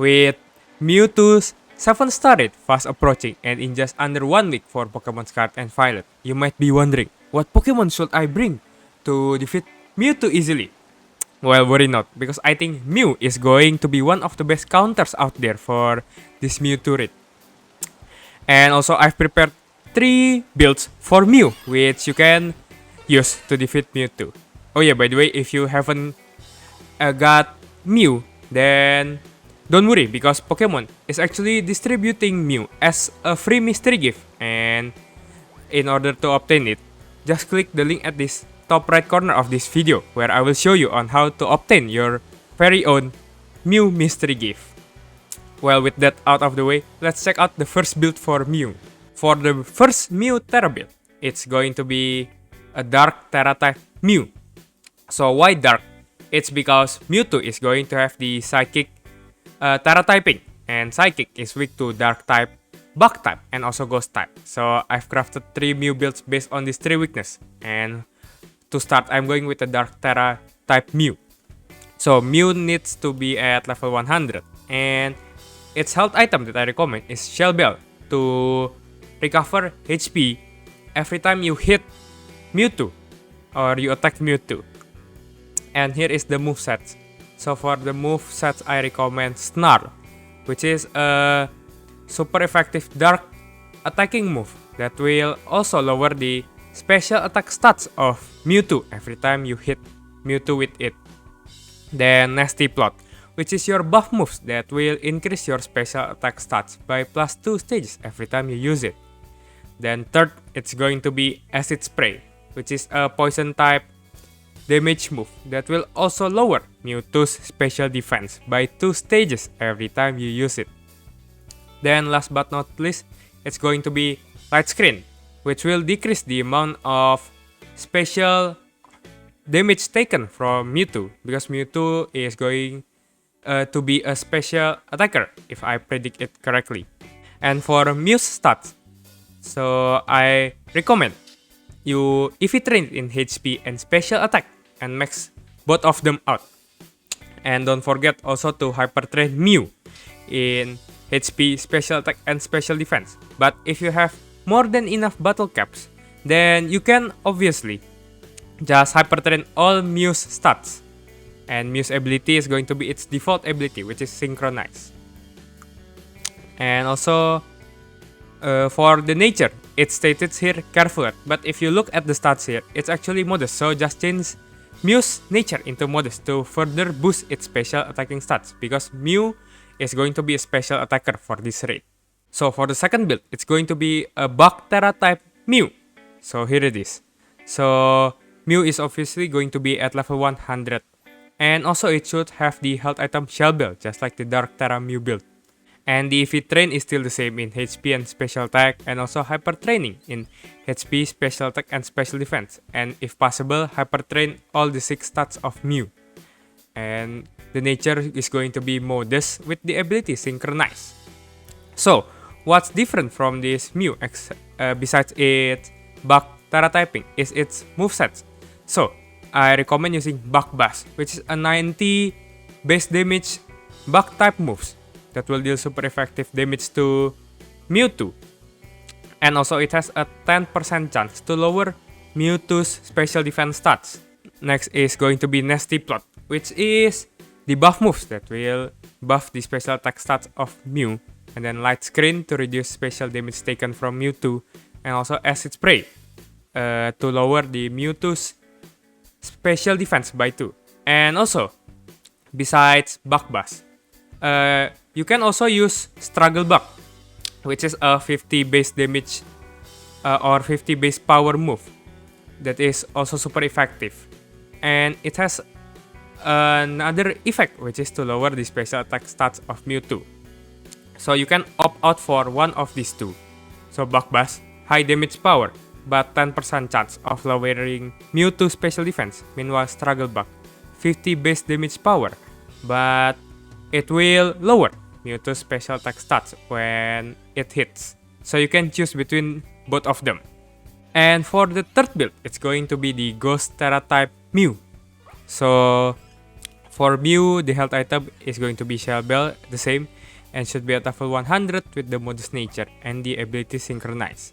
With Mewtwo's 7-star rate fast approaching and in just under 1 week for Pokemon Scarlet and Violet, you might be wondering, what Pokemon should I bring to defeat Mewtwo easily? Well, worry not, because I think Mew is going to be one of the best counters out there for this Mewtwo rate. And also, I've prepared 3 builds for Mew, which you can use to defeat Mewtwo. Oh yeah, by the way, if you haven't got Mew, then don't worry, because Pokemon is actually distributing Mew as a free mystery gift. And in order to obtain it, just click the link at this top right corner of this video, where I will show you on how to obtain your very own Mew mystery gift. Well, with that out of the way, let's check out the first build for Mew. For the first Mew Terra build, it's going to be a Dark Terra type Mew. So why Dark? It's because Mewtwo is going to have the Psychic Terra typing, and Psychic is weak to Dark type, Bug type, and also Ghost type. So I've crafted 3 Mew builds based on these 3 weaknesses. And to start, I'm going with the Dark Terra type Mew. So Mew needs to be at level 100, and its health item that I recommend is Shell Bell to recover HP every time you hit Mewtwo or you attack Mewtwo. And here is the moveset. So for the movesets, I recommend Snarl, which is a super effective dark attacking move that will also lower the special attack stats of Mewtwo every time you hit Mewtwo with it. Then Nasty Plot, which is your buff moves that will increase your special attack stats by +2 stages every time you use it. Then third, it's going to be Acid Spray, which is a poison type damage move that will also lower Mewtwo's special defense by 2 stages every time you use it. Then last but not least, it's going to be Light Screen, which will decrease the amount of special damage taken from Mewtwo, because Mewtwo is going to be a special attacker if I predict it correctly. And for Mew's stats, so I recommend you EV train in HP and special attack and max both of them out. And don't forget also to hyper train Mew in HP, special attack, and special defense. But if you have more than enough battle caps, then you can obviously just hyper train all Mew's stats. And Mew's ability is going to be its default ability, which is Synchronize. And also for the nature, it's stated here Careful, but if you look at the stats here, it's actually modest. So just change Mew's nature into modest to further boost its special attacking stats, because Mew is going to be a special attacker for this raid. So for the second build, it's going to be a Bug Terra type Mew. So here it is. So Mew is obviously going to be at level 100. And also it should have the health item Shell Bell, just like the Dark Terra Mew build. And the EV train is still the same in HP and special attack, and also hyper training in HP, special attack, and special defense. And if possible, hyper train all the 6 stats of Mew. And the nature is going to be modest with the ability Synchronize. So, what's different from this Mew besides its Bug Terra typing is its movesets. So, I recommend using Bug Bash, which is a 90 base damage bug type moves that will deal super effective damage to Mewtwo. And also it has a 10% chance to lower Mewtwo's special defense stats. Next is going to be Nasty Plot, which is the buff moves that will buff the special attack stats of Mew. And then Light Screen to reduce special damage taken from Mewtwo. And also Acid Spray to lower the Mewtwo's special defense by 2. And also, besides Bug Bash, you can also use Struggle Bug, which is a 50 base damage or 50 base power move that is also super effective. And it has another effect, which is to lower the special attack stats of Mewtwo. So you can opt out for one of these two. So Bug Bash, high damage power, but 10% chance of lowering Mewtwo's special defense. Meanwhile, Struggle Bug, 50 base damage power, but it will lower Mewtwo's special attack stats when it hits. So you can choose between both of them. And for the third build, it's going to be the Ghost Terra type Mew. So For Mew, the health item is going to be Shell Bell, the same, and should be at level 100 with the modus nature and the ability synchronize.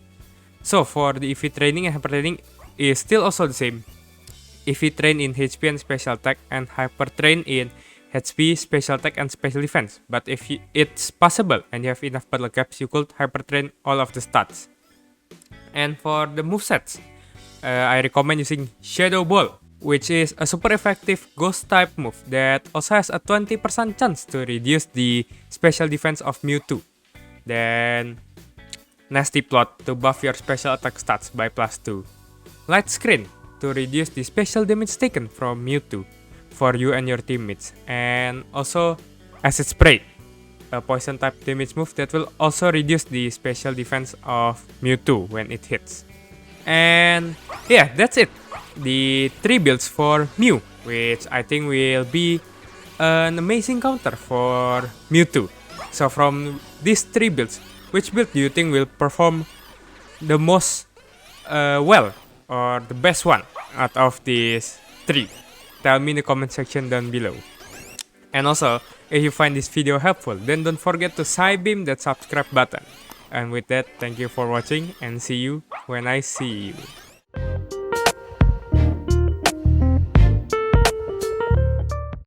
So for the EV training and hyper training is still also the same. EV train in HP and special attack, and hyper train in HP, special attack, and special defense. But if it's possible and you have enough battle caps, you could hyper train all of the stats. And for the movesets, I recommend using Shadow Ball, which is a super effective ghost type move that also has a 20% chance to reduce the special defense of Mewtwo. Then Nasty Plot to buff your special attack stats by +2. Light Screen to reduce the special damage taken from Mewtwo for you and your teammates. And also Acid Spray, a poison type damage move that will also reduce the special defense of Mewtwo when it hits. And yeah, that's it. The 3 builds for Mew, which I think will be an amazing counter for Mewtwo. So from these 3 builds, which build do you think will perform the most well, or the best one out of these 3? Tell me in the comment section down below. And also, if you find this video helpful, then don't forget to side beam that subscribe button. And with that, thank you for watching and see you when I see you.